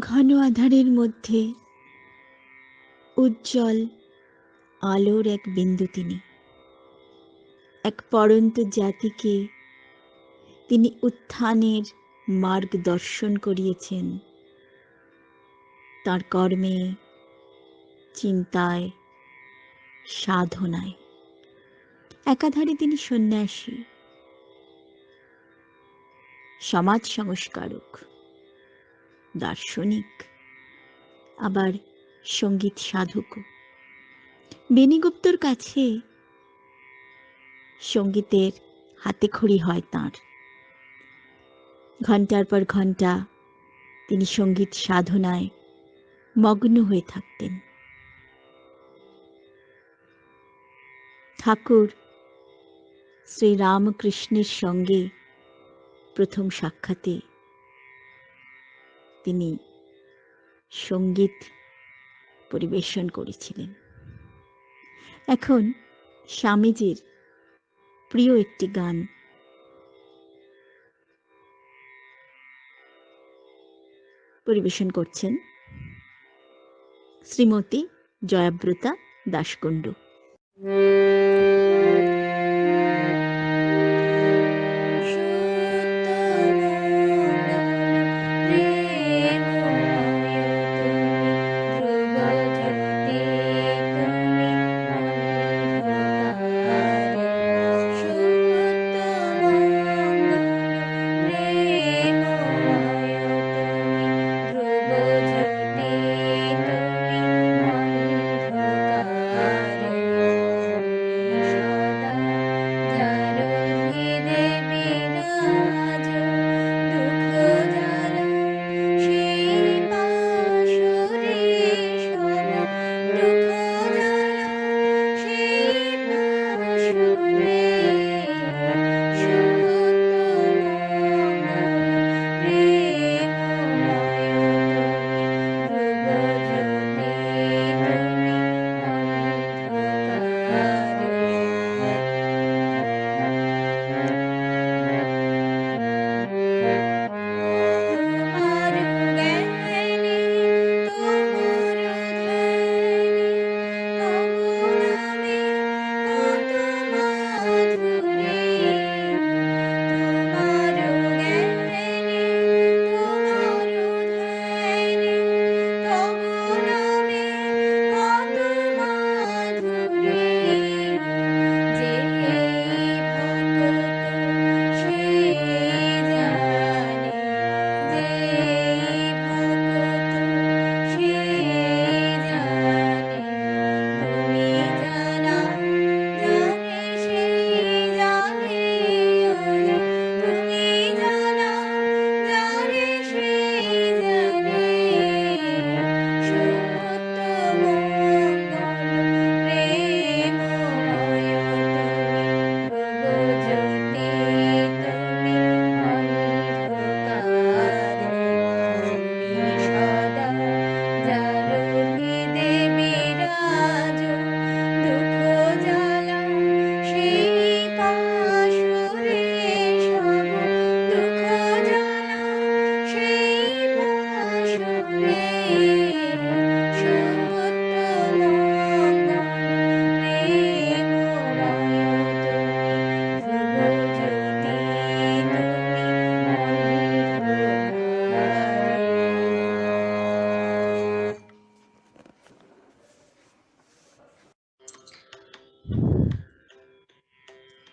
ঘন আঁধারের মধ্যে উজ্জ্বল আলোর এক বিন্দু তিনি। এক পড়ন্ত জাতিকে তিনি উত্থানের মার্গদর্শন করিয়েছেন। তাঁর কর্মে, চিন্তায়, সাধনায়। একাধারে তিনি সন্ন্যাসী, সমাজ সংস্কারক, দার্শনিক, আবার সঙ্গীত সাধকও। বেনি গুপ্তর কাছে সঙ্গীতের হাতেখড়ি হয় তাঁর। ঘন্টার পর ঘন্টা তিনি সঙ্গীত সাধনায় মগ্ন হয়ে থাকতেন। ঠাকুর শ্রীরামকৃষ্ণের সঙ্গে প্রথম সাক্ষাতে তিনি সঙ্গীত পরিবেশন করেছিলেন। এখন স্বামীজির প্রিয় একটি গান পরিবেশন করছেন শ্রীমতী জয়াব্রতা দাশকুণ্ডু।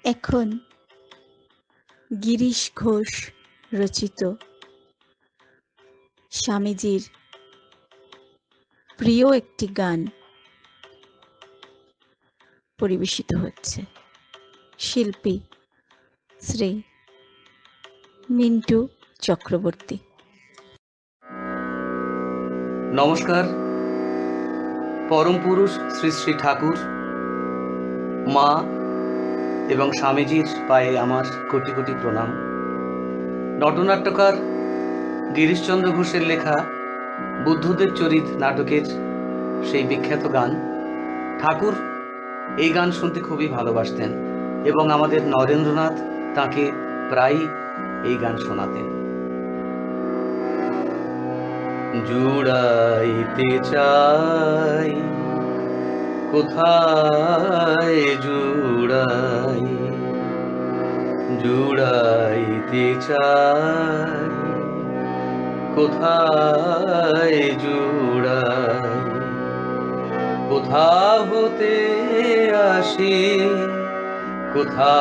এখন গিরিশ ঘোষ রচিত স্বামীজির প্রিয় একটি গান পরিবেশিত হচ্ছে। শিল্পী শ্রী মিন্টু চক্রবর্তী। নমস্কার। পরম পুরুষ শ্রী শ্রী ঠাকুর, মা এবং স্বামীজির পায়ে আমার কোটি কোটি প্রণাম। নটনাট্যকার গিরিশচন্দ্র ঘোষের লেখা বুদ্ধদেব চরিত নাটকের সেই বিখ্যাত গান। ঠাকুর এই গান শুনতে খুবই ভালোবাসতেন এবং আমাদের নরেন্দ্রনাথ তাকে প্রায়ই এই গান শোনাতেন। জুড়াইতে চাই, কোথায় জুড়াই, জুড়াইতে চাই, কোথায় জুড়াই, কোথা হতে আসি, কোথা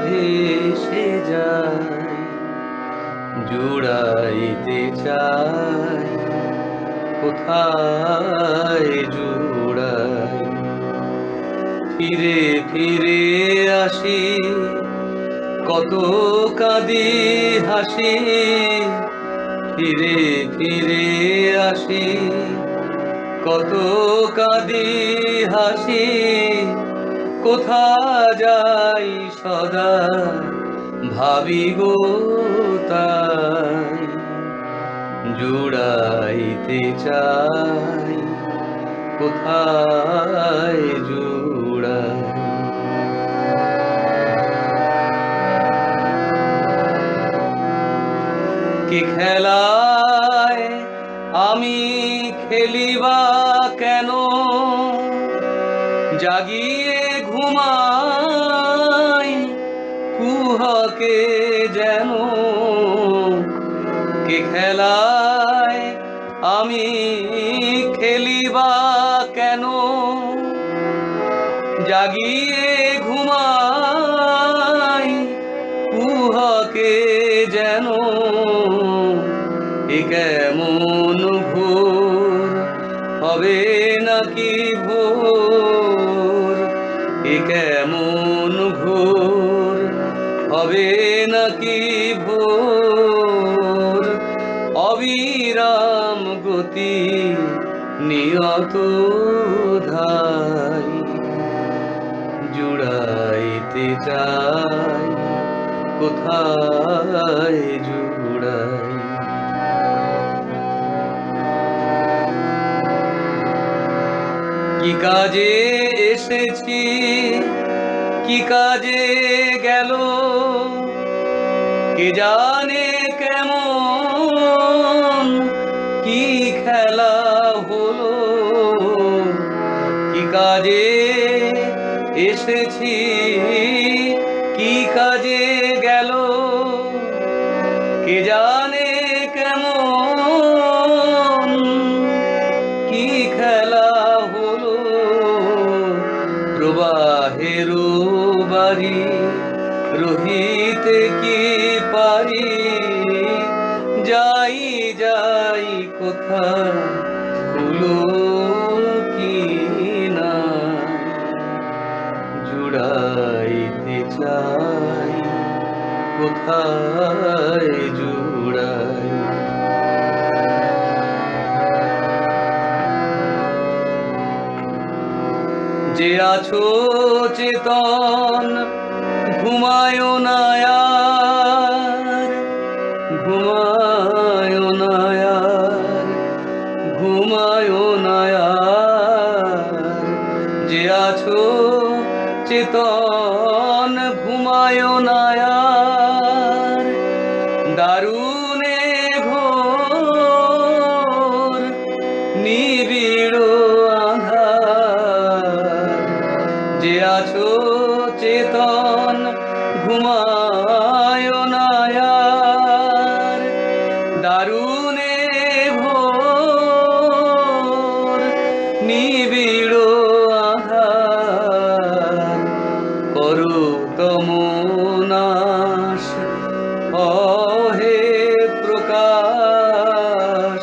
ভেসে যাই, জুড়াইতে চাই, কোথায় জুড়াই। ফিরে ফিরে আসি, কত কাঁদি হাসি, ফিরে ফিরে আসি, কত কাঁদি হাসি, কোথা যাই সদা ভাবি গো তাই, জুড়াইতে চাই, কোথায় জুড়াই। কি খেলায় আমি খেলিবা কেন, জাগিয়ে ঘুমাই কুহকে যেন, কে খেলায় আমি খেলিবা কেন, জাগিয়ে ঘুমাই কুহকে যেন, এ কেমন ভোর হবে নাকি ভোর, এ কেমন ভোর হবে নাকি ভোর, অবিরাম গতি নিয়ত ধাই, জুড়াইতে চাই, কোথায় জুড়াই। কি কাজে এসেছি, কি কাজে গেল, কে জানে কেমন কি খেলা হলো, কি কাজে এসেছি, কি কাজে গেল, কে জানে কেমন কি খেলা হলো, প্রবাহের বাড়ি রহিতে কি পারি, যাই যাই কোথা হলো কি না, জুড়াইতে চাই, কোথায় জুড়াই। যে আছো চেতন ঘুমায় না আর, ঘুমায় না আর, ঘুমায় না আর, যে আছো চেতন ঘুমায় না আর, দারুণে ঘোর নিবিড় আঁধার, যে আছো চেতন ঘুমায় না আর, দারুণে ভোর নিবিড় আঁধার, করো তমনাশ অহে প্রকাশ,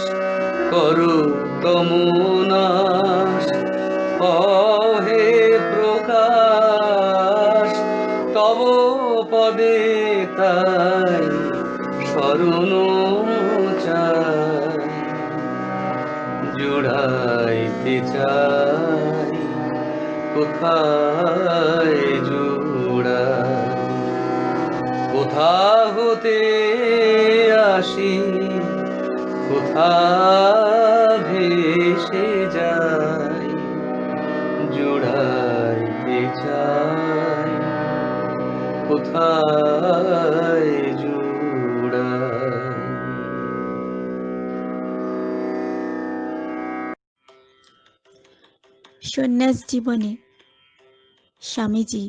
করো তমনাশ অহে প্রকাশ, তব পদে তাই শরণ চাই, জুড়াইতে চাই, কোথায় জুড়াই, কোথা হতে আসি, কোথা ভেসে যাই, জুড়াইতে চাই, কোথায় জুড়াই। সন্ন্যাস জীবনে স্বামীজি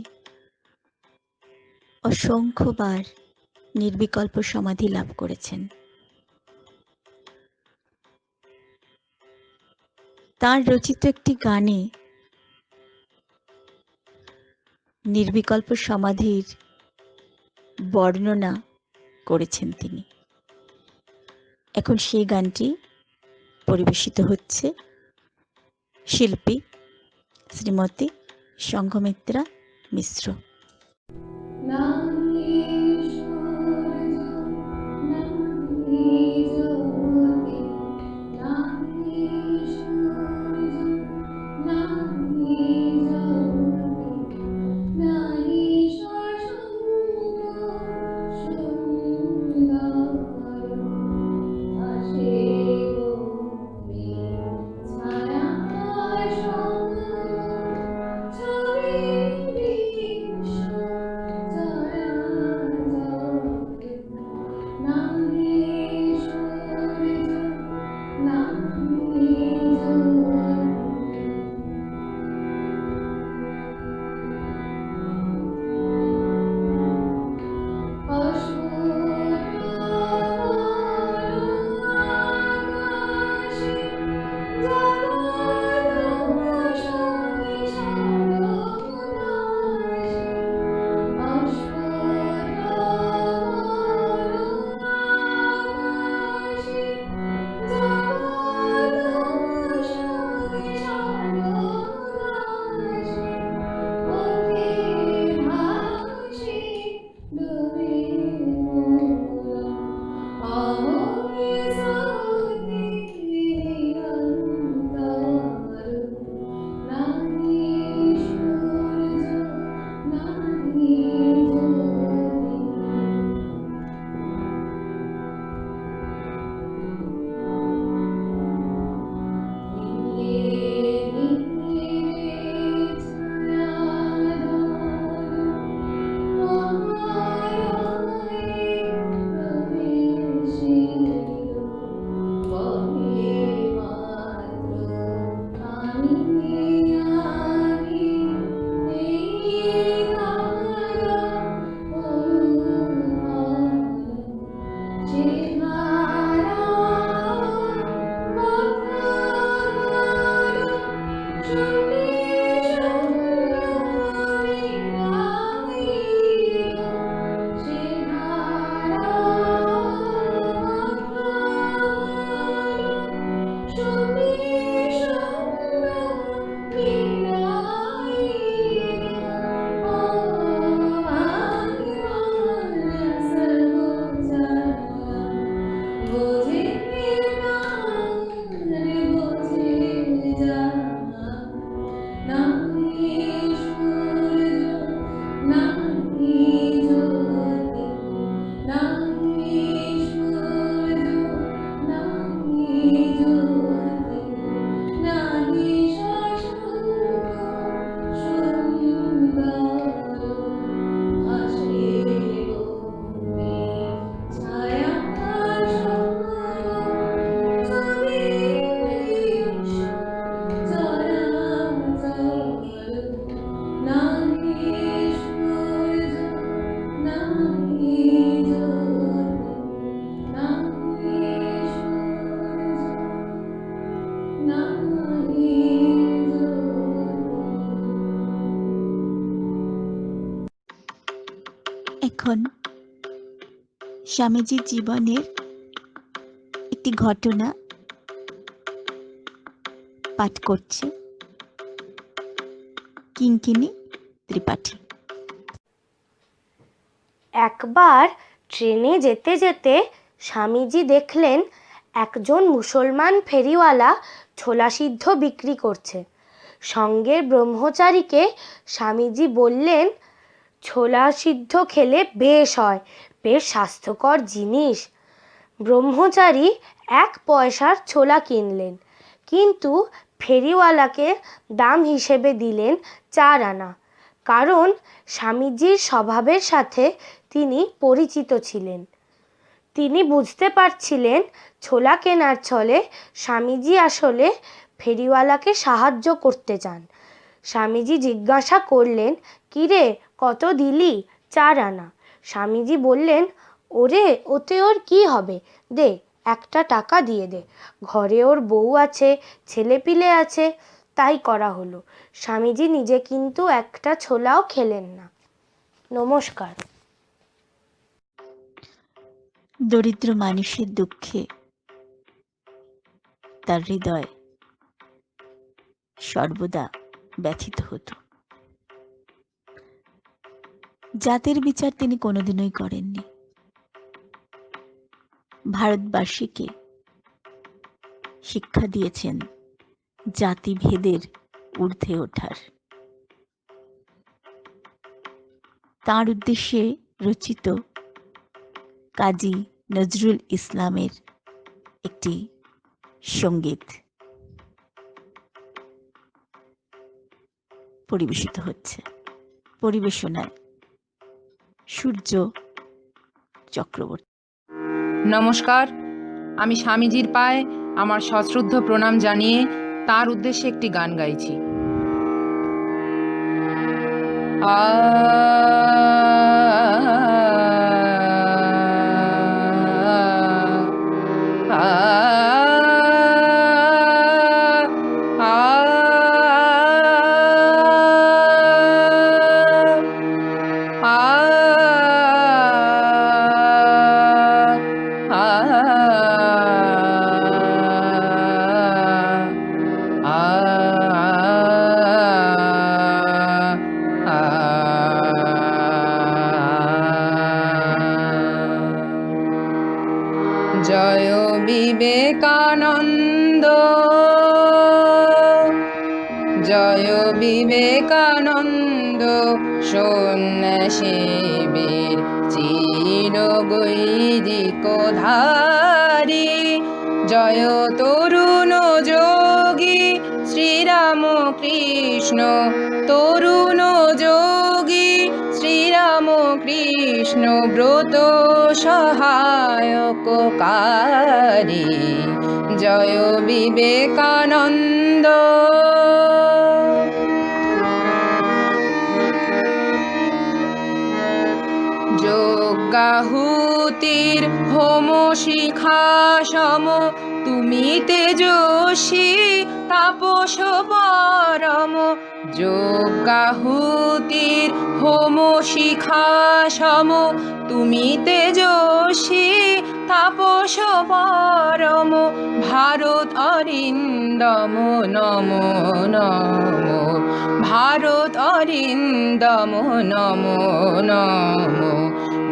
অসংখ্যবার নির্বিকল্প সমাধি লাভ করেছেন। তাঁর রচিত একটি গানে নির্বিকল্প সমাধির বর্ণনা করেছেন তিনি। এখন সেই গানটি পরিবেশিত হচ্ছে শিল্পী শ্রীমতী সংঘমিত্রা মিশ্র। এখন স্বামীজির জীবনের একটি ঘটনা পাঠ করছে কিঙ্কিনী ত্রিপাঠী। একবার ট্রেনে যেতে যেতে স্বামীজি দেখলেন একজন মুসলমান ফেরিওয়ালা ছোলা সিদ্ধ বিক্রি করছে। সঙ্গের ব্রহ্মচারীকে স্বামীজি বললেন, ছোলা সিদ্ধ খেলে বেশ হয়, বেশ স্বাস্থ্যকর জিনিস। ব্রহ্মচারী 1 পয়সার ছোলা কিনলেন, কিন্তু ফেরিওয়ালাকে দাম হিসেবে দিলেন 4 আনা, কারণ স্বামীজির স্বভাবের সাথে তিনি পরিচিত ছিলেন। তিনি বুঝতে পারছিলেন ছোলা কেনার ছলে স্বামীজি আসলে ফেরিওয়ালাকে সাহায্য করতে চান, স্বামীজি জিজ্ঞাসা করলেন, কিরে, কত দিলি? 4 আনা। স্বামীজি বললেন, ওরে, ওতে ওর কি হবে, দে, 1 টাকা দিয়ে দে, ঘরে ওর বউ আছে, ছেলেপিলে আছে, তাই করা হলো। স্বামীজি নিজে কিন্তু একটা ছোলাও খেলেন না। নমস্কার। দরিদ্র মানুষের দুঃখে তার হৃদয় সর্বদা ব্যথিত হতো। জাতের বিচার তিনি কোনোদিনই করেননি। ভারতবাসীকে শিক্ষা দিয়েছেন জাতিভেদের ঊর্ধ্বে ওঠার। তাঁর উদ্দেশ্যে রচিত কাজী নজরুল ইসলামের একটি সঙ্গীত পরিবেশিত হচ্ছে। পরিবেশনায় সূর্য চক্রবর্তী। নমস্কার, আমি স্বামীজির পায়ে আমার সশ্রদ্ধ প্রণাম জানিয়ে তার উদ্দেশ্যে একটি গান গাইছি। জয় বিবেকানন্দ, জয় বিবেকানন্দ, সন্ন্যাসীবীর চির গৈরিক ধারী। জয় তরুণ যোগী শ্রীরাম কৃষ্ণ, তরুণ যোগী শ্রীরাম কৃষ্ণ, ব্রত সহায়ককারী। জয় বিবেকানন্দ। যজ্ঞাহুতির হোম শিখা সম, তুমি তেজস্বী তাপস পরম। যজ্ঞাহুতির হোম শিখা সম, তুমি তেজস্বী তাপস পরম। ভারত অরিন্দম নমো নমো, ভারত অরিন্দম নমো নমো।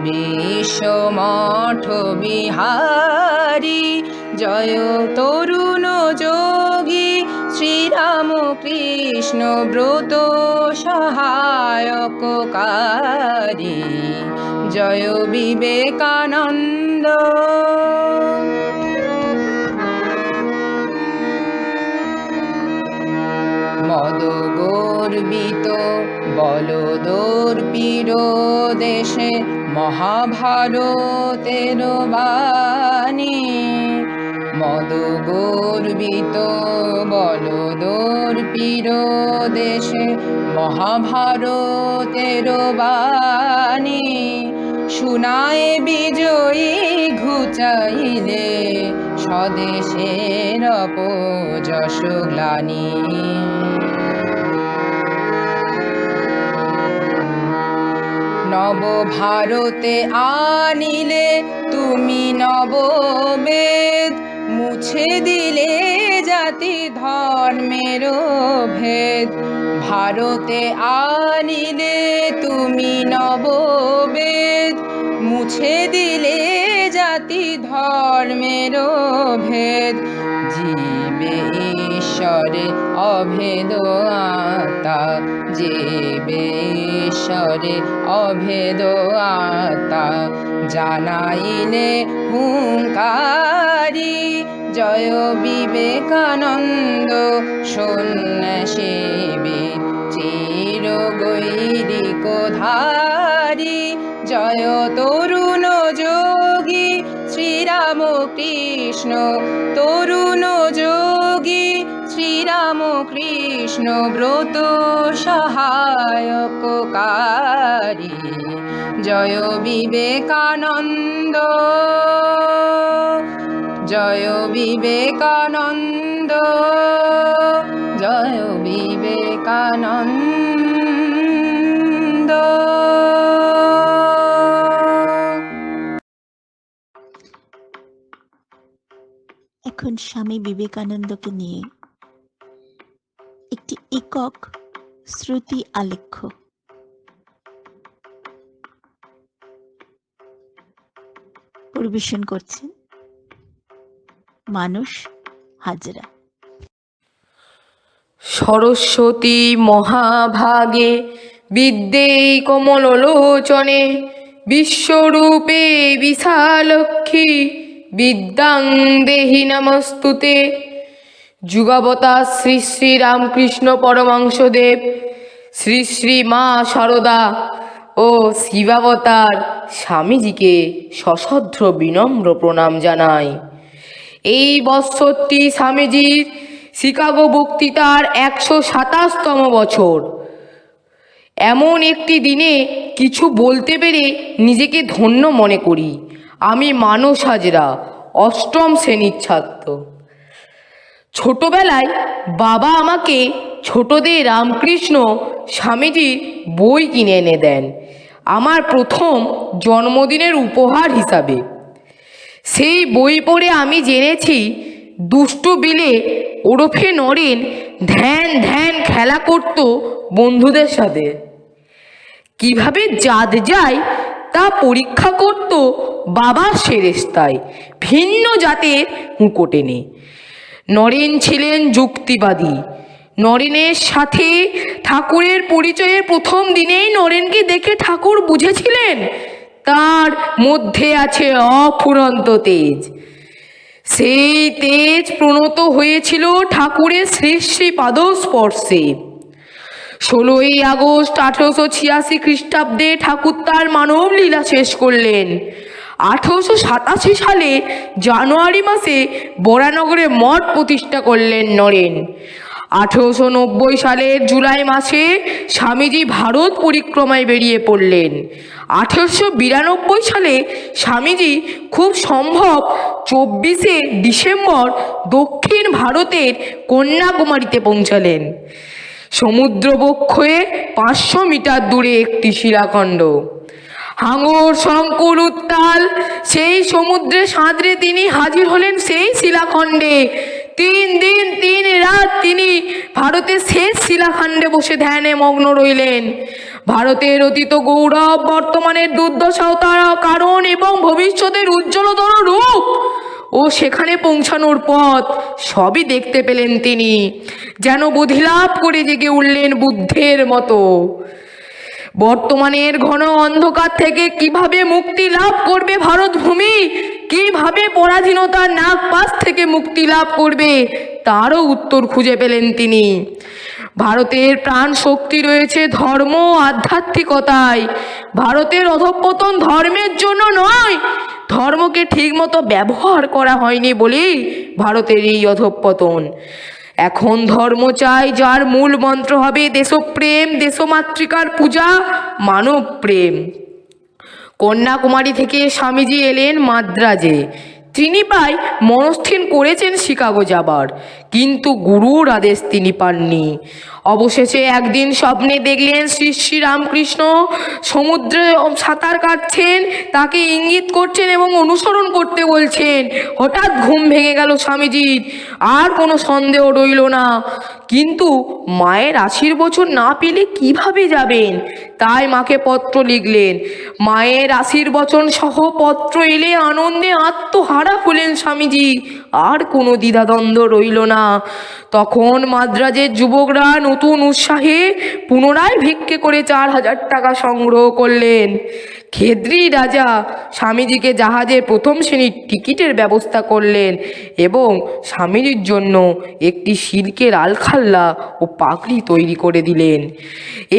বিশ্বমঠ বিহারী, জয় তরুণ যোগী শ্রীরাম কৃষ্ণ, ব্রত সহায়ককারী। জয় বিবেকানন্দ। মদ গর্বিত বলদর্পীর দেশে মহাভারতের বাণী। মদ গর্বিত বলদর্পীর দেশে মহাভারতের বাণী। শুনায় বিজয়ী ঘুচাইলে স্বদেশের অপযশ গ্লানি। নব ভারতে আনিলে তুমি নববেদ, মুছে দিলে জাতি ধর্মের ভেদ। ভারতে আনিলে তুমি নববেদ, মুছে দিলে জাতি ধর্মের ভেদ। জীবে ঈশ্বরে অভেদ আত্মা, জীবে ঈশ্বরে অভেদ আত্মা। জানাইলে হুঙ্কারী, জয় বিবেকানন্দ, সন্ন্যাসীবীর চির গৈরিক ধারী। জয় তরুণ যোগী শ্রীরাম কৃষ্ণ, তরুণ যোগী শ্রীরাম কৃষ্ণ, কৃষ্ণ ব্রত সহায়ককারী, জয় বিবেকানন্দ, জয় বিবেকানন্দ, জয় বিবেকানন্দ। এখন স্বামী বিবেকানন্দকে নিয়ে একটি একক শ্রুতি আলেখ্য। পরিবেশন করছেন মানস হাজরা। সরস্বতী মহাভাগে বিদ্যে কমললোচনে, বিশ্বরূপে বিশালক্ষী বিদ্যাং দেহি নমস্তুতে। যুগাবতার শ্রী শ্রী রামকৃষ্ণ পরমহংসদেব, শ্রী শ্রী মা শারদা ও শিবাবতার স্বামীজিকে সশ্রদ্ধ বিনম্র প্রণাম জানাই। এই বৎসরটি স্বামীজির শিকাগো বক্তৃতার 127তম বছর। এমন একটি দিনে কিছু বলতে পেরে নিজেকে ধন্য মনে করি। আমি মানস হাজরা, অষ্টম শ্রেণীর ছাত্র। ছোটবেলায় বাবা আমাকে ছোটদের রামকৃষ্ণ স্বামীজির বই কিনে এনে দেন আমার প্রথম জন্মদিনের উপহার হিসাবে। সেই বই পড়ে আমি জেনেছি দুষ্টু বিলে ওরফে নরেন ধ্যান ধ্যান খেলা করত বন্ধুদের সাথে। কিভাবে জাত যায় তা পরীক্ষা করত বাবার সেরেস্তায় ভিন্ন জাতের হুঁকো টেনে। নরেন ছিলেন যুক্তিবাদী। নরেনের সাথে ঠাকুরের পরিচয়ের প্রথম দিনেই নরেনকে দেখে ঠাকুর বুঝেছিলেন তার মধ্যে আছে অফুরন্ত তেজ। সেই তেজ প্রণত হয়েছিল ঠাকুরের শ্রী শ্রী পাদস্পর্শে। 16ই আগস্ট 1886 খ্রিস্টাব্দে ঠাকুর তার মানব লীলা শেষ করলেন। 1887 সালে জানুয়ারি মাসে বরানগরে মঠ প্রতিষ্ঠা করলেন নরেন। 1890 সালের জুলাই মাসে স্বামীজি ভারত পরিক্রমায় বেরিয়ে পড়লেন। 1892 সালে স্বামীজি খুব সম্ভব 24শে ডিসেম্বর দক্ষিণ ভারতের কন্যাকুমারীতে পৌঁছালেন। সমুদ্রবক্ষে 500 মিটার দূরে একটি শিলাখণ্ড। হাঙর শঙ্কুর উত্তাল সেই সমুদ্রে সাঁতরে তিনি হাজির হলেন সেই শিলাখণ্ডে। 3 দিন 3 রাত তিনি ভারতের শেষ শিলাখণ্ডে বসে ধ্যানে মগ্ন রইলেন। ভারতের অতীত গৌরব, বর্তমানের দুর্দশা ও তার কারণ এবং ভবিষ্যতের উজ্জ্বলতর রূপ ও সেখানে পৌঁছানোর পথ সবই দেখতে পেলেন তিনি। যেন বোধিলাভ করে জেগে উঠলেন বুদ্ধের মতো। বর্তমানের ঘন অন্ধকার থেকে কিভাবে মুক্তি লাভ করবে ভারত ভূমি, কিভাবে পরাধীনতার নাগপাশ থেকে মুক্তি লাভ করবে তারও উত্তর খুঁজে পেলেন তিনি। ভারতের প্রাণ শক্তি রয়েছে ধর্ম ও আধ্যাত্মিকতায়। ভারতের অধঃপতন ধর্মের জন্য নয়, ধর্মকে ঠিকমতো ব্যবহার করা হয়নি বলেই ভারতের এই অধঃপতন। এখন ধর্ম চাই যার মূল মন্ত্র হবে দেশপ্রেম, দেশমাতৃকার পূজা, মানব প্রেম। কন্যাকুমারী থেকে স্বামীজি এলেন মাদ্রাজে। তিনি প্রায় মনস্থির করেছেন শিকাগো যাবার, কিন্তু গুরুর আদেশ তিনি পাননি। অবশেষে একদিন স্বপ্নে দেখলেন শ্রী শ্রী রামকৃষ্ণ সমুদ্রে সাঁতার কাটছেন, তাকে ইঙ্গিত করছেন এবং অনুসরণ করতে বলছেন। হঠাৎ ঘুম ভেঙে গেল স্বামীজির, আর কোনো সন্দেহ রইল না। কিন্তু মায়ের আশীর্বচন না পেলে কিভাবে যাবেন? তাই মাকে পত্র লিখলেন। মায়ের আশীর্বচন সহ পত্র এলে আনন্দে আত্মহারা হলেন স্বামীজি। আর কোনো দ্বিধাদ্বন্দ্ব রইল না। তখন মাদ্রাজের যুবকরা নতুন উৎসাহে পুনরায় ভিক্ষে করে 4000 টাকা সংগ্রহ করলেন। খেদ্রি রাজা স্বামীজিকে জাহাজের প্রথম শ্রেণীর টিকিটের ব্যবস্থা করলেন এবং স্বামীজির জন্য একটি সিল্কের আলখাল্লা ও পাগড়ি তৈরি করে দিলেন।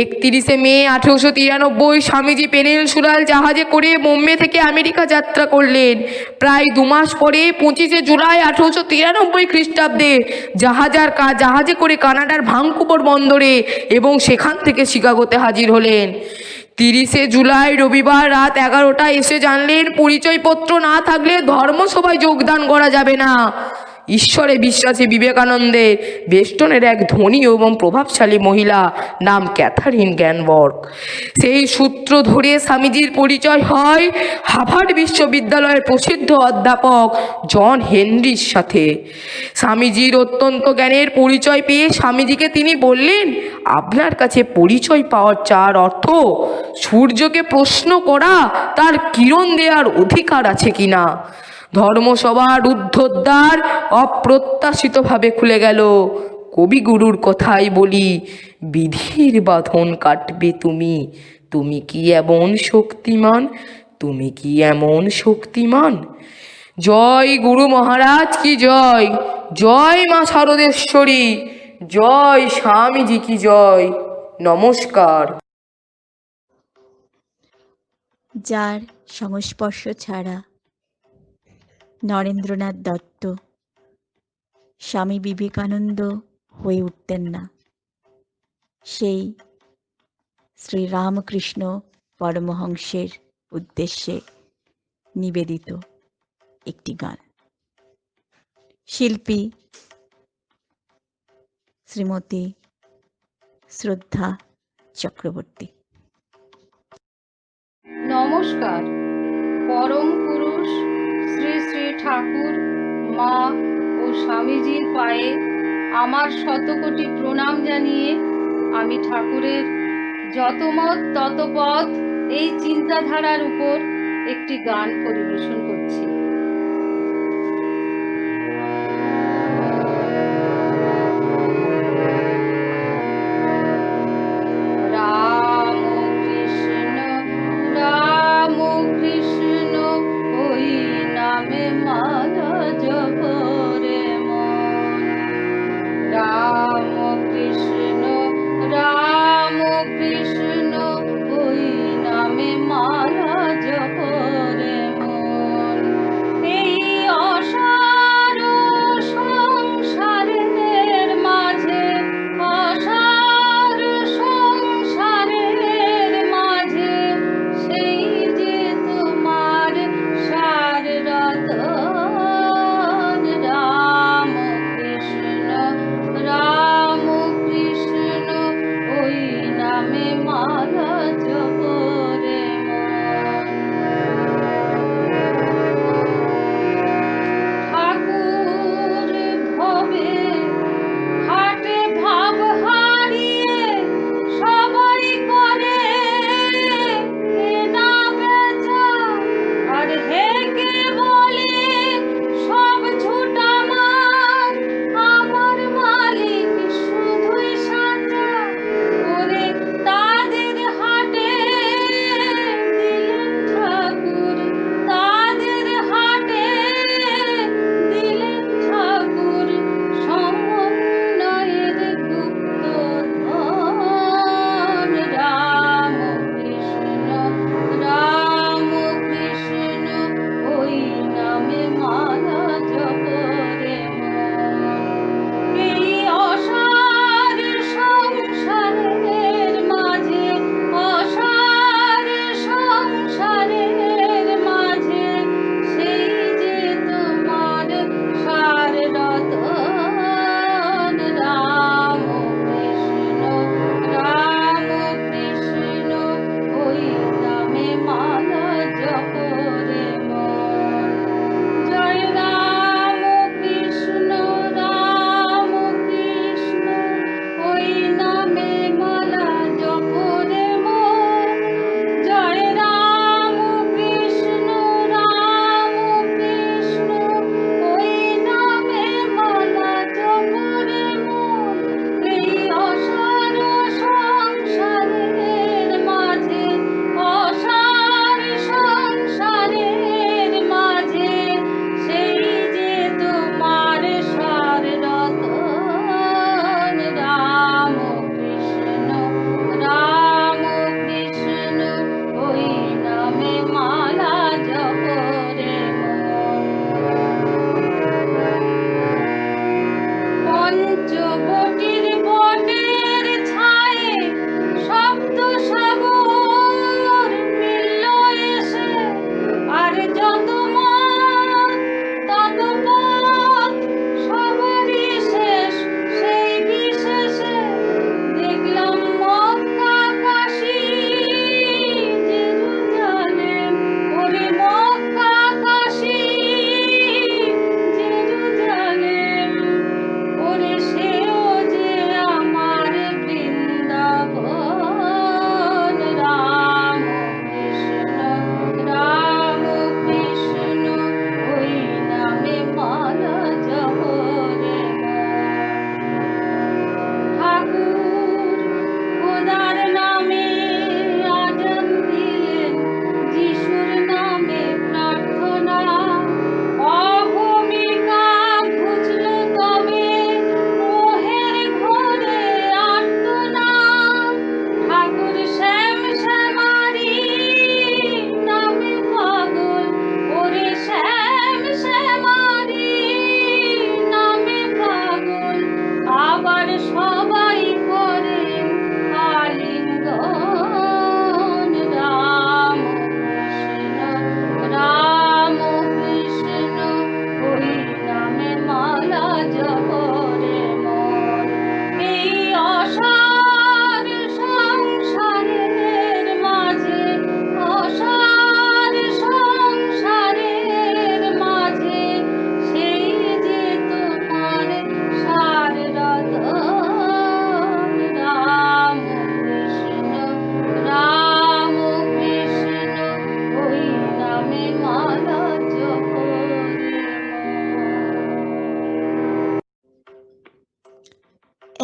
31শে মে 1893 স্বামীজি পেনিনসুলার জাহাজে করে বোম্বে থেকে আমেরিকা যাত্রা করলেন। প্রায় 2 মাস পরে 25শে জুলাই 1893 খ্রিস্টাব্দে জাহাজে করে কানাডার ভাঙ্কুভার বন্দরে এবং সেখান থেকে শিকাগোতে হাজির হলেন। 30শে জুলাই রবিবার রাত 11টায় এসে জানলেন পরিচয়পত্র না থাকলে ধর্মসভায় যোগদান করা যাবে না। ঈশ্বরে বিশ্বাসী বিবেকানন্দের বেস্টনের এক ধনী এবং প্রভাবশালী মহিলা নাম ক্যাথারিন গ্যানবর্গ। সেই সূত্র ধরে স্বামীজির পরিচয় হয় হার্ভার্ড বিশ্ববিদ্যালয়ের প্রসিদ্ধ অধ্যাপক জন হেনরির সাথে। স্বামীজির অত্যন্ত জ্ঞানের পরিচয় পেয়ে স্বামীজিকে তিনি বললেন, আপনার কাছে পরিচয় পাওয়ার চার অর্থ সূর্যকে প্রশ্ন করা তার কিরণ দেওয়ার অধিকার আছে কিনা। ধর্মসভার ঊর্ধ্বদ্বার অপ্রত্যাশিতভাবে খুলে গেল। কবিগুরুর কথাই বলি, বিধির বাঁধন কাটবে তুমি, তুমি কি এমন শক্তিমান, তুমি কি এমন শক্তিমান। জয় গুরু মহারাজ কি জয়, জয় মা শারদেশ্বরী, জয় স্বামীজি কি জয়। নমস্কার। যার সংস্পর্শ ছাড়া নরেন্দ্রনাথ দত্ত স্বামী বিবেকানন্দ হয়ে উঠতেন না, সেই শ্রীরামকৃষ্ণ পরমহংসের উদ্দেশ্যে নিবেদিত একটি গান। শিল্পী শ্রীমতী শ্রদ্ধা চক্রবর্তী। নমস্কার। পরম পুরুষ শ্রী শ্রী ঠাকুর, মা ও স্বামীজির পায়ে আমার শতকোটি প্রণাম জানিয়ে আমি ঠাকুরের যত মত তত পথ এই চিন্তাধারার উপর একটি গান পরিবেশন করছি।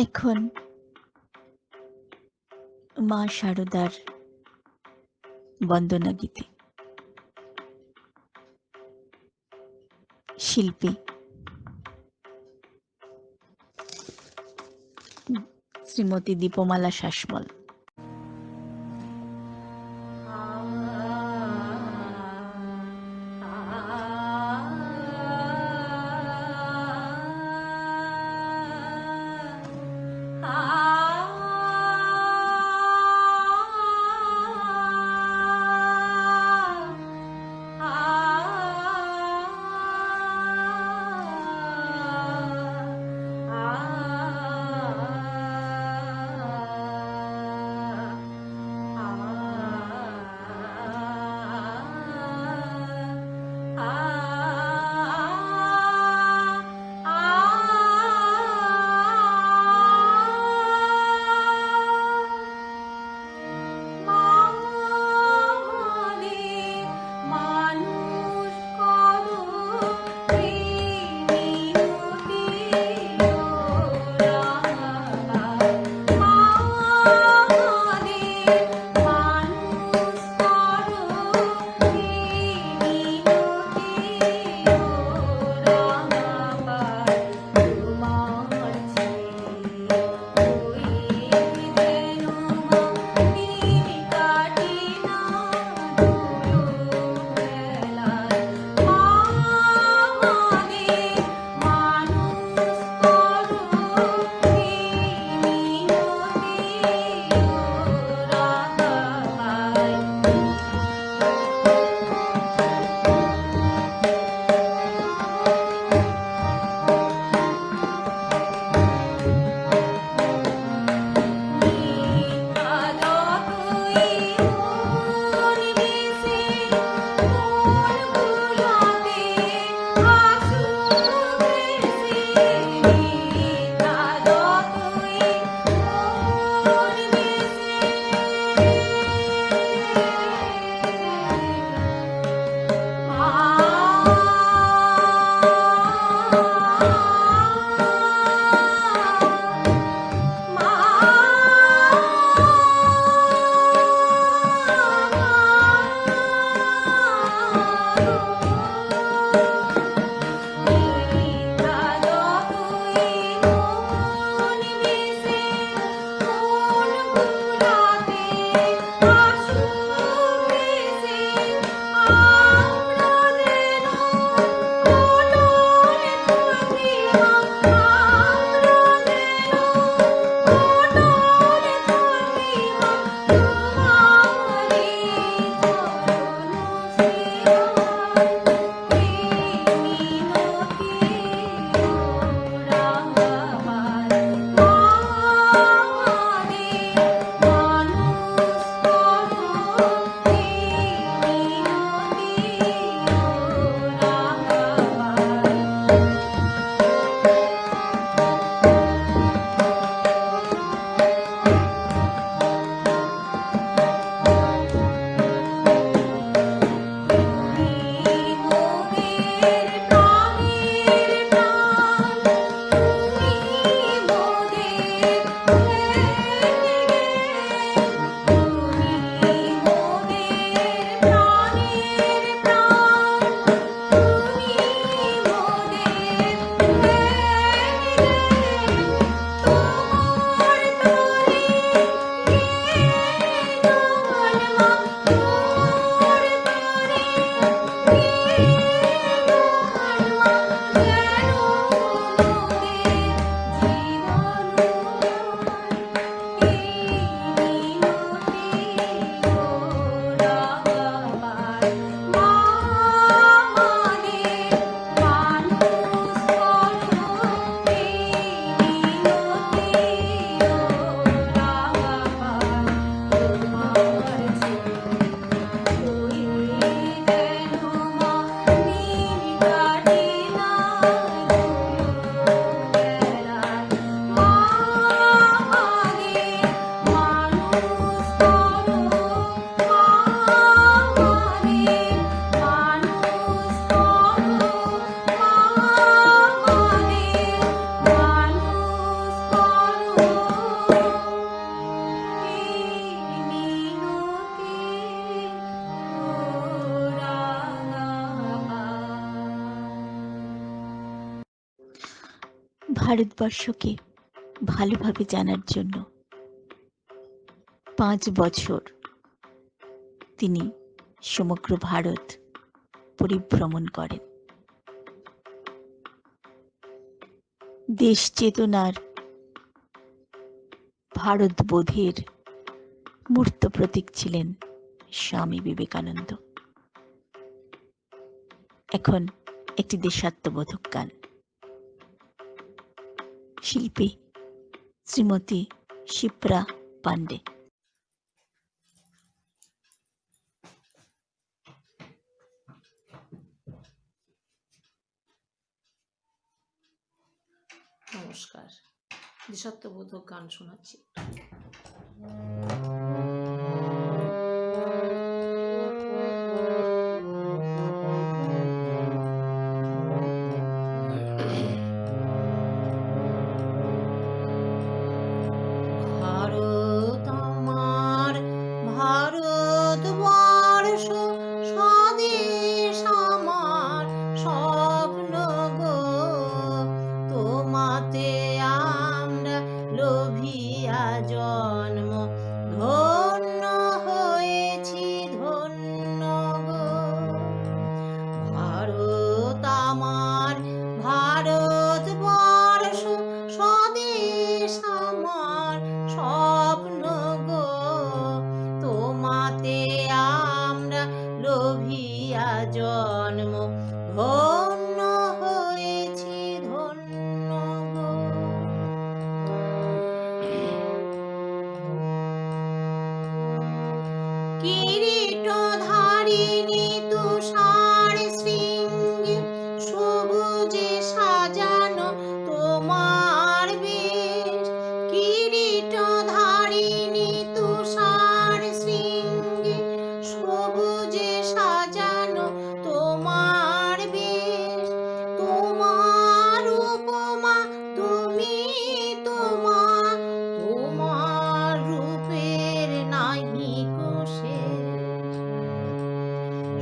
এখন মা শারদার বন্দনা গীতি। শিল্পী শ্রীমতী দীপমালা শাসমল। ভারতবর্ষকে ভালোভাবে জানার জন্য 5 বছর তিনি সমগ্র ভারত পরিভ্রমণ করেন। দেশ চেতনার, ভারতবোধের মূর্ত প্রতীক ছিলেন স্বামী বিবেকানন্দ। এখন একটি দেশাত্মবোধক গান। শিল্পী শ্রীমতী শিপ্রা পান্ডে। নমস্কার, দেশাত্মবোধক গান শোনাচ্ছি। ভারত আমার, ভারতবর্ষ স্বদেশ আমার স্বপ্ন গো, তোমাতে আমরা লোভিয়া জন্ম ধন্য হয়েছি ধন্য গো। ভারত আমার, ভারতবর্ষ স্বদেশ আমার স্বপ্ন গো, তোমাতে আমরা লোভিয়া জন্ম ধন্য হয়েছি ধন্য গো। কিরীটধারিণী তুষার শৃঙ্গে সবুজে সাজানো তোমার বেশ, কিরীটধারিণী তুষার শৃঙ্গে সবুজে সাজানো তোমার বেশ। তোমার উপমা তুমি তোমার, তোমার রূপের নাহি কো শেষ।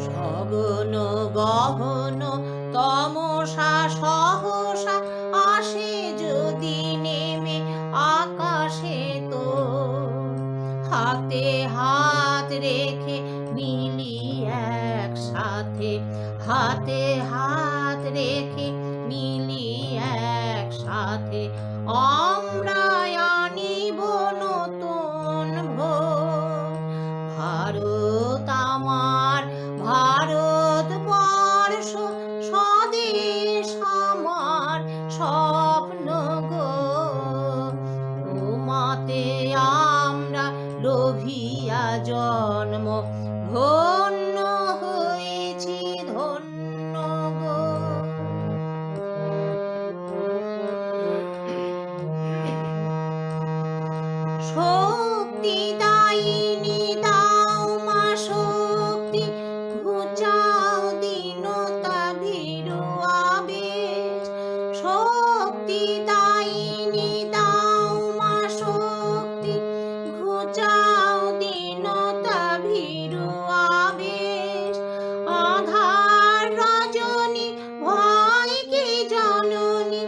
সগন গহন তমসা সহসা আসে যদি নেমে আকাশে তো, হাতে হাত রেখে মিলি একসাথে, হাতে হাত রেখে মিলি একসাথে আমরা আনিব নতুন ভোর। ভারত আমার, ভারতবর্ষ স্বদেশ আমার স্বপ্ন গো, তোমাতে আমরা লোভিয়া জন্ম ধন্য হয়েছি ধন্য গো। শক্তি দায়িনী দাও মা শক্তি, ঘুচাও দীনতা ভীরু আবেশ। শক্তি দায়িনী দাও মা শক্তি, ঘুচাও দীনতা ভীরু আবেশ। আধার রজনী ভয় কি জননী,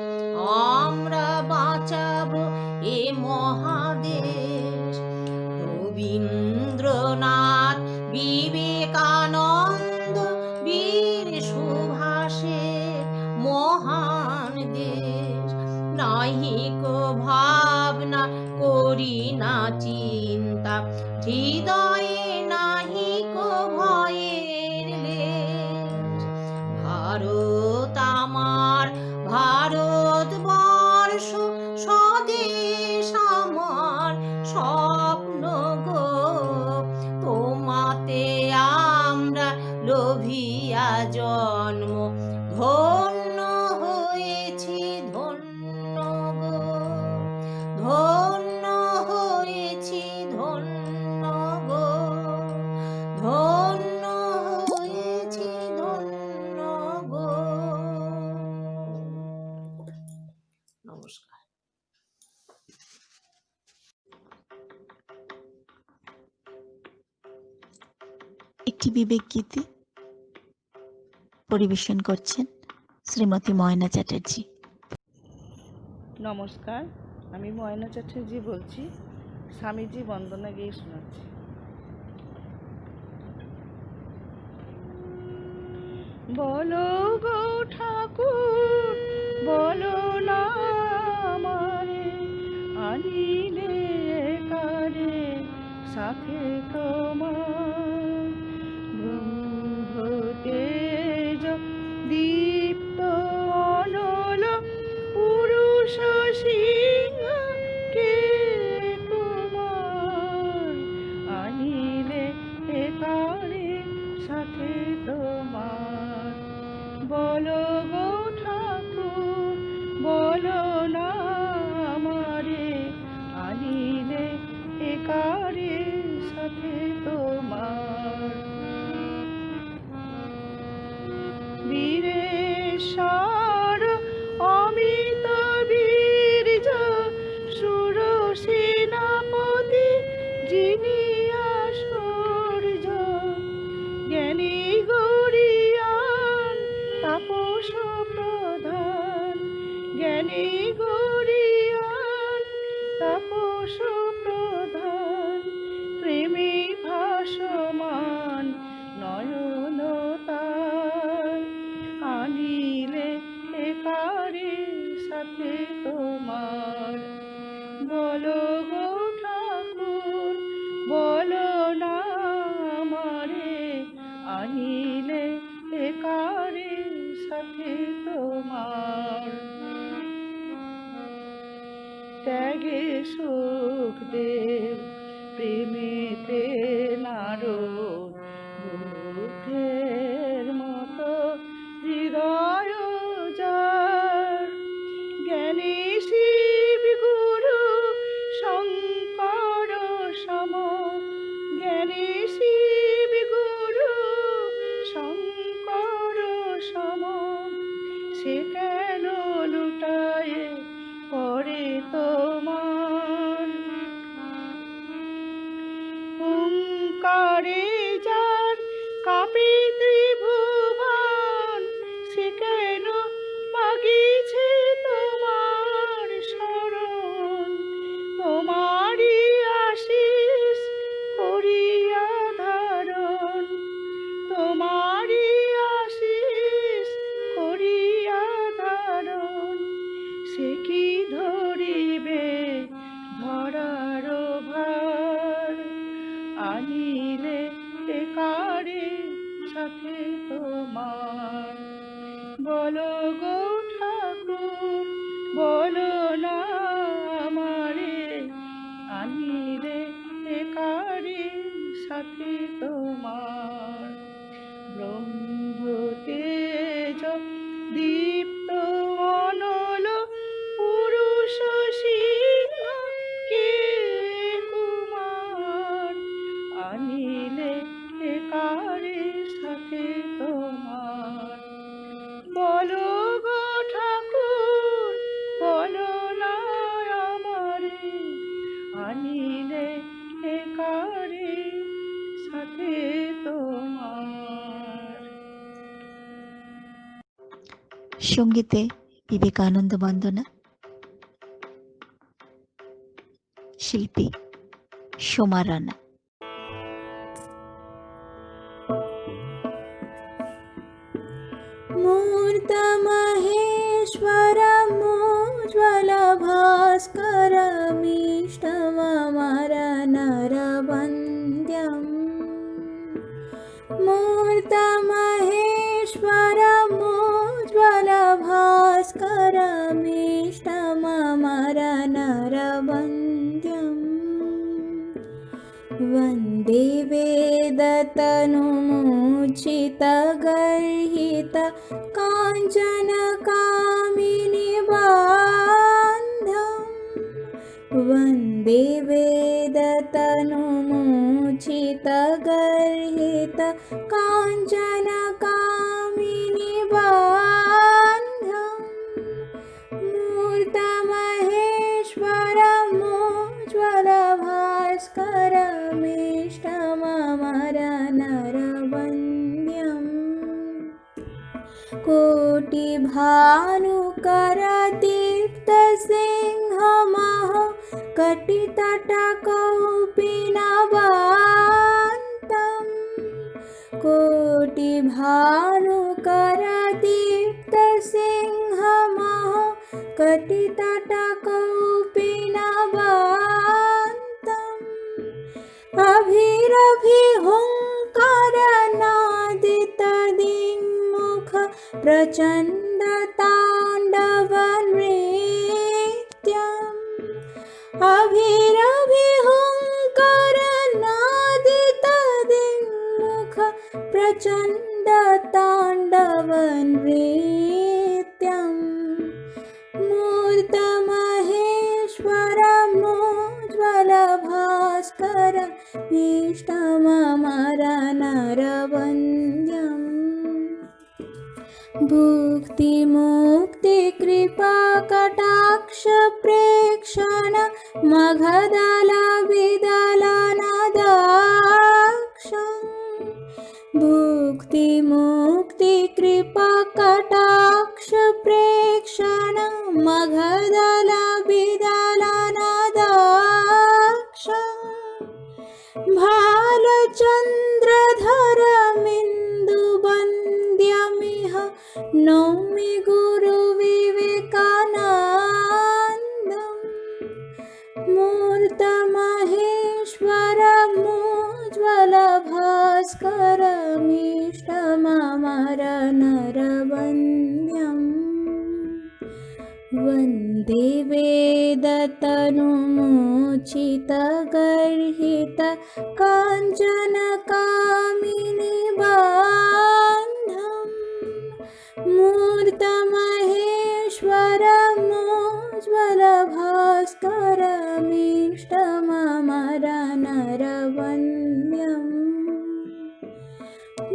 আমরা বাঁচাবো এ মহাদেশ। রবীন্দ্রনাথ বিবেকানন্দ বীর সুভাষের মহান দেশ। নাহিক ভাবনা করি না চিন্তা, হৃদয়ে নাহিক ভয়ের লেশ। ভারত আমার, ভারতবর্ষ স্বদেশ আমার স্বপ্ন গো, তোমাতে আমরা লোভিয়া জন্ম ধন্য হয়েছি ধন্য গো, ধন্য হয়েছি ধন্য গো, ধন্য হয়েছি ধন্য গো। নমস্কার। একটি বিবেক গীতি পরিবেশন করছেন শ্রীমতী ময়না চ্যাটার্জি। নমস্কার, আমি ময়না চ্যাটার্জি বলছি। স্বামীজি বন্দনা গিয়ে শোনাচ্ছি। বলো গো ঠাকুর, বলো না আমারে, আনিলে কারে সাথে তোমার। ব্রহ্মতেজ দীপ্ত অনল পুরুষ সিংহ কে কুমার, আনিলে কারে সাথে তোমার। বলো গো ঠাকুর, বলো না আমারে, আনিলে কারে সাথে তোমার। বীরেশ্বর অমিত বীর্য সুর সেনাপতি যিনি আশ্চর্য, জ্ঞানী গরিয়ান তাপস প্রধান, জ্ঞানী গরিয়ান তাপস প্রধান, প্রেমে ভাসমান নয়ন তার, আনিলে কারে সাথে তোমার। বলো গো ঠাকুর, বলো না আমারে, আনিলে কারে সাথে তোমার। ত্যাগে সুখদেব, প্রেমেতে নারদ, বুদ্ধের মতো হৃদয় যার, জ্ঞানী শিব গুরু শঙ্কর সম, জ্ঞানী শিব গুরু শঙ্কর সম, সে কেন লুটায়ে পড়ে তোমার। ওঙ্কারে যার কাপে ত্রিভুবন, সে কেন মাগিছে তোমার শরণ। তোমারই আশিস করিয়া ধারণ, তোমারই আশিস করিয়া ধারণ, সে কি ধরিবে ধরার ভার, আনিলে কারে সাথে তোমার। বলো গো ঠাকুর, বলো না আমারে, আনিলে কারে সাথে তোমার। ব্রহ্মতেজ দীপ্ত অনল পুরুষ সিংহ কে কুমার, আনিলে কারে সাথে তোমার। বলো গো ঠাকুর, বলো না আমারে, আনিলে কারে সাথে তোমার। সঙ্গীতে বিবেকানন্দ বন্দনা, শিল্পী সোমা রানা। मूर्तमहेश्वरमोज्ज्वल भास्करमीष्टममरनरवन्द्यम्, मूर्तमहेश्वरमोज्ज्वल भास्करमीष्टममरनरवन्द्यम्। वन्दे वेदतनुमूर्छितगर्हित काञ्चनकामिनि बान्धम्, वन्दे वेदतनुमूर्छितगर्हित काञ्चनकामिनि बान्धम्। मूर्तमहेश्वरमोज्ज्वल भास्करमीष्टममरनरवन्द्यम्। कोटिभानुक करदीप्तसिंहमः कटितटकौपिनवान्तम् कोटिभानुकरदीप्तसिंहमः कटितटकौपिनवान्तम् अभिरभिहुङ्कारनादितदिङ्मुख प्रचण्डताण्डवनृत्यम् अभिरभिहुङ्कारनादितदिङ्मुख प्रचण्डताण्डवनृत्यम् मूर्तमहेश्वरमोज्ज्वलभास्कर इष्टममरनरवन्द्यम् भुक्तिमुक्तिकृपाकटाक्षप्रेक्षण मघदलविदलनदाक्षम् भुक्तिमुक्तिकृपाकटाक्षप्रेक्षण मघदलविदलनदाक्षम् भालचन्द्रधरमिन्दुवन्द्यमिह नौमि गुरुविवेकानन्दम् मूर्तमहेश्वरमोज्ज्वलभास्करमीष्टममरनरवन्द्यम् वन्दे वेदतनुमोचितगर्हित काञ्चनकामिनि बान्धम् मूर्तमहेश्वरमोज्ज्वलभास्करमीष्टममरनरवन्द्यम्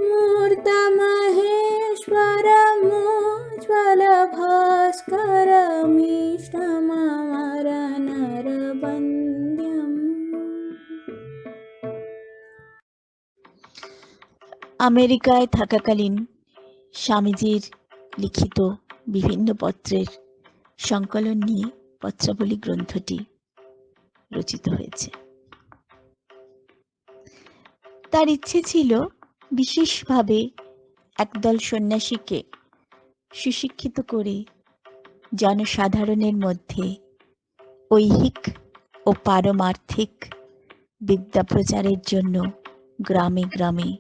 मूर्तमहेश्वरमोज्ज्वलभास्करमीष्टममरनरवन्द्यम्। আমেরিকায় থাকাকালীন স্বামীজির লিখিত বিভিন্ন পত্রের সংকলন নিয়ে পত্রাবলী গ্রন্থটি রচিত হয়েছে। তার ইচ্ছে ছিল বিশেষভাবে একদল সন্ন্যাসীকে সুশিক্ষিত করে জনসাধারণের মধ্যে ঐহিক ও পারমার্থিক বিদ্যা প্রচারের জন্য গ্রামে গ্রামে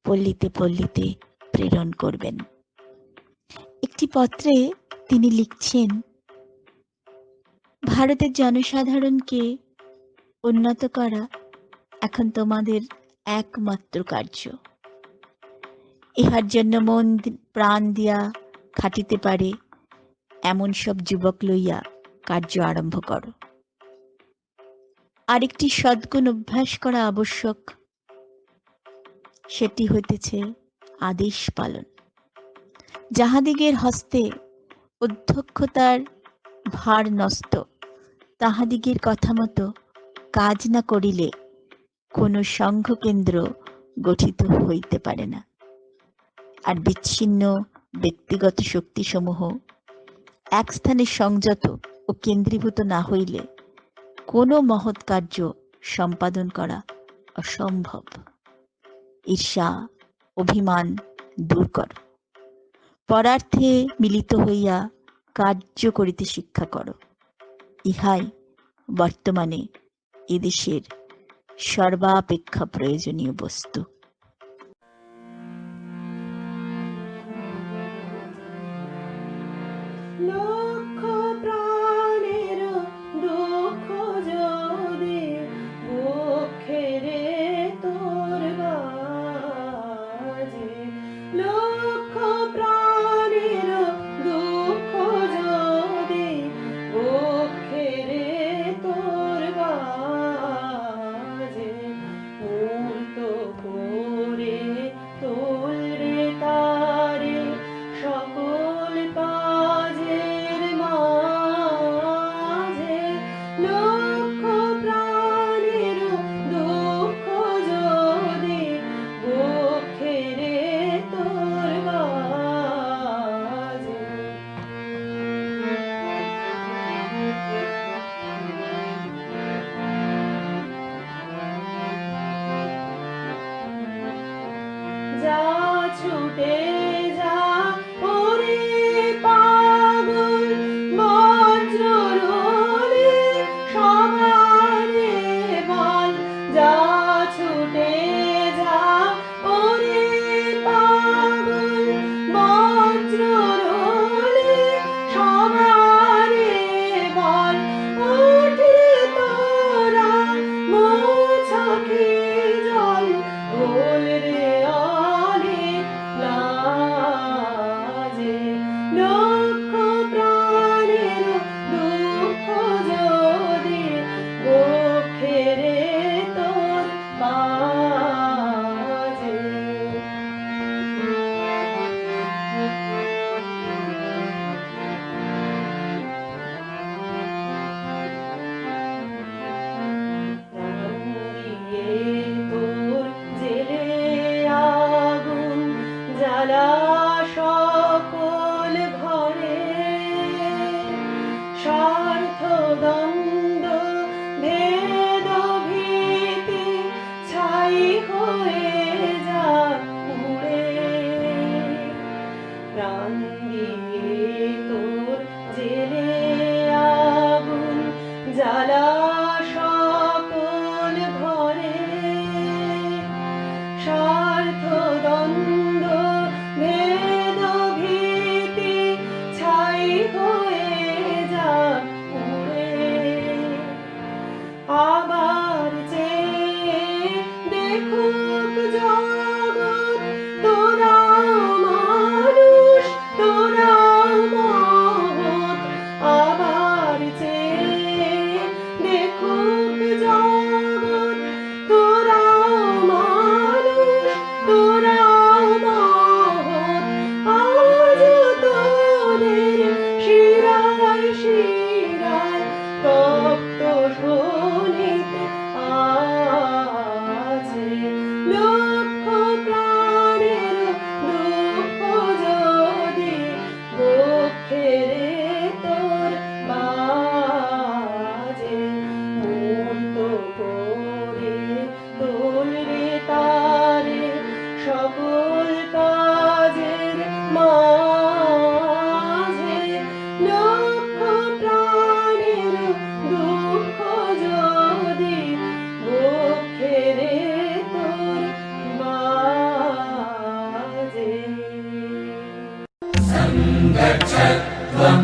পল্লীতে পল্লীতে প্রেরণ করবেন। একটি পত্রে তিনি লিখছেন, ভারতের জনসাধারণকে উন্নত করা এখন তোমাদের একমাত্র কার্য। ইহার জন্য মন প্রাণ দিয়া খাটিতে পারে এমন সব যুবক লইয়া কার্য আরম্ভ করো। আরেকটি সদ্গুণ অভ্যাস করা আবশ্যক, সেটি হইতেছে আদেশ পালন। যাহাদিগের হস্তে অধ্যক্ষতার ভার ন্যস্ত, তাহাদিগের কথা মতো কাজ না করিলে কোনো সংঘ কেন্দ্র গঠিত হইতে পারে না। আর বিচ্ছিন্ন ব্যক্তিগত শক্তিসমূহ এক স্থানে সংযত ও কেন্দ্রীভূত না হইলে কোনো মহৎ কার্য সম্পাদন করা অসম্ভব। ঈর্ষা অভিমান দূর কর, পরার্থে মিলিত হইয়া কার্য করিতে শিক্ষা করো। ইহাই বর্তমানে এদেশের সর্বাপেক্ষা প্রয়োজনীয় বস্তু। লক্ষ প্রাণের দুঃখ যদি বক্ষেরে তোর বাজে, লক্ষ প্রাণের দুঃখ যদি বক্ষেরে তোর বাজে, মূর্ত করে তোল রে তারে সকল কাজে ছুটে যা ওরে পাগল বজ্ররোলে সবারে বল যা ছুটে যা ওরে পাগল বজ্ররোলে সবারে বল ওঠে তোরা মোছাকে জল ভোল রে অনেক লাজে লক্ষ প্রাণের দুঃখ যদি বক্ষে রে তোর বাজে। দিয়ে তোর জেলে আগুন জ্বালা সকল ঘরে স্বার্থ দ্বন্দ্ব ভেদ ভীতি ছাই হয়ে যা উড়ে প্রাণ দিয়ে তোর জেলে আগুন জ্বালা সকল ঘরে স্বার্থ দ্বন্দ্ব ভেদ ভীতি ছাই হয়ে যা উড়ে আবার চেয়ে দেখুক জগৎ তোরা মানুষ তোরা মহৎ আবার চেয়ে দেখুক জগৎ তোরা মানুষ তোরা মহৎ আজ তোদের শিরায় শিরায় তপ্ত শোনিতে আছে লক্ষ প্রাণের দুঃখ যদি বক্ষে রে তোর বাজে মূর্ত করে তোল রে তারে সকল কাজের মাঝে লক্ষ প্রাণের দুঃখ যদি বক্ষে রে তোর বাজে। संगच्छध्वं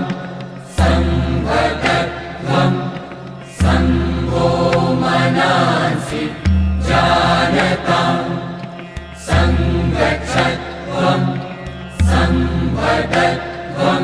संवदध्वं